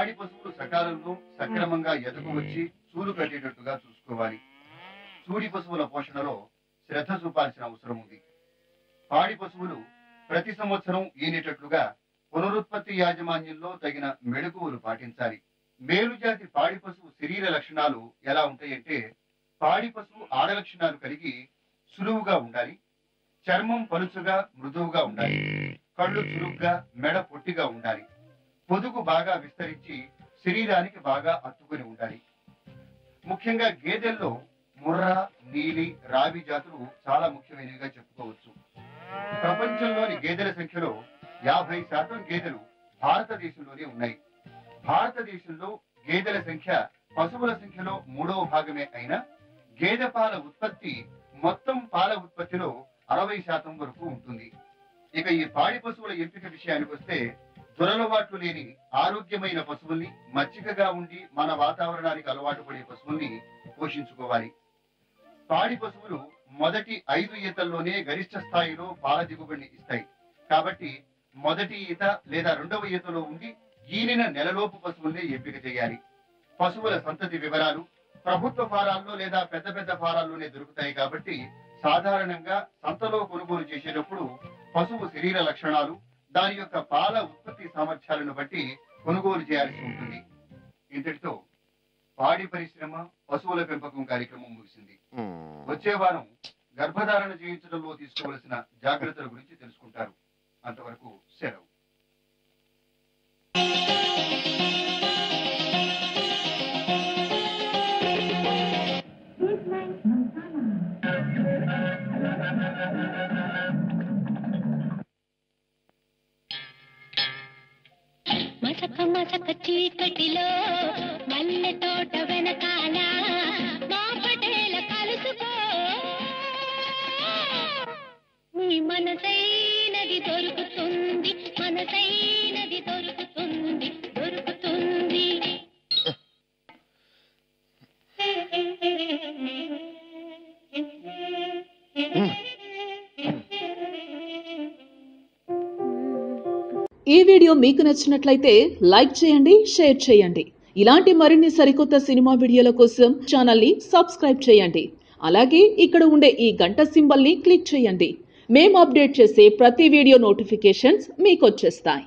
పాడి పశువులు సకాలంలో సక్రమంగా ఎదుగు వచ్చి చూలు కట్టేటట్టుగా చూసుకోవాలి. చూడి పశువుల పోషణలో శ్రద్ధ చూపాల్సిన అవసరం ఉంది. పాడి పశువులు ప్రతి సంవత్సరం ఈనేటట్లుగా పునరుత్పత్తి యాజమాన్యంలో తగిన మెళకువలు పాటించాలి. మేలుజాతి పాడి పశువు శరీర లక్షణాలు ఎలా ఉంటాయంటే, పాడి పశువు ఆడ లక్షణాలు కలిగి సులువుగా ఉండాలి, చర్మం పలుచుగా మృదువుగా ఉండాలి, కళ్ళు చురుగ్గా మెడ పొట్టిగా ఉండాలి, పొదుగు బాగా విస్తరించి శరీరానికి బాగా అత్తుకుని ఉండాలి. ముఖ్యంగా గేదెల్లో ముర్రా, నీలి, రావి జాతులు చాలా ముఖ్యమైనవిగా చెప్పుకోవచ్చు. ప్రపంచంలోని గేదెల సంఖ్యలో 50% గేదెలు భారతదేశంలోనే ఉన్నాయి. భారతదేశంలో గేదెల సంఖ్య పశువుల సంఖ్యలో 3వ భాగమే అయినా గేదె పాల ఉత్పత్తి మొత్తం పాల ఉత్పత్తిలో 60% వరకు ఉంటుంది. ఇక ఈ పాడి పశువుల ఎంపిక విషయానికి వస్తే, దురలవాట్లు లేని ఆరోగ్యమైన పశువుల్ని, మచ్చికగా ఉండి మన వాతావరణానికి అలవాటు పడే పశువుల్ని పోషించుకోవాలి. పాడి పశువులు మొదటి 5 ఈతల్లోనే గరిష్ట స్థాయిలో పాల దిగుబడిని ఇస్తాయి. కాబట్టి మొదటి ఈత లేదా 2వ ఈతలో ఉండి ఈనిన నెలలోపు పశువుల్ని ఎంపిక చేయాలి. పశువుల సంతతి వివరాలు ప్రభుత్వ ఫారాల్లో లేదా పెద్ద పెద్ద ఫారాల్లోనే దొరుకుతాయి. కాబట్టి సాధారణంగా సంతలో కొనుగోలు చేసేటప్పుడు పశువు శరీర లక్షణాలు, దాని యొక్క పాల ఉత్పత్తి సామర్థ్యాలను బట్టి కొనుగోలు చేయాల్సి ఉంటుంది. ఇంతటితో పాడి పరిశ్రమ, పశువుల పెంపకం కార్యక్రమం ముగిసింది. వచ్చే వారం గర్భధారణ చేయించడంలో తీసుకోవలసిన జాగ్రత్తల గురించి తెలుసుకుంటారు. అంతవరకు సెలవు. మసక చీకటిలో మల్లె తోట వెనకాల మా పటేల కలుసుకో, నీ మనసైనది దొరుకుతుంది, మనసైనది దొరుకుతుంది, దొరుకుతుంది. ఈ వీడియో మీకు నచ్చినట్లయితే లైక్ చేయండి, షేర్ చేయండి. ఇలాంటి మరిన్ని సరికొత్త సినిమా వీడియోల కోసం ఛానల్ని సబ్స్క్రైబ్ చేయండి. అలాగే ఇక్కడ ఉండే ఈ గంట సింబల్ని క్లిక్ చేయండి. మేము అప్డేట్ చేసే ప్రతి వీడియో నోటిఫికేషన్స్ మీకు వచ్చేస్తాయి.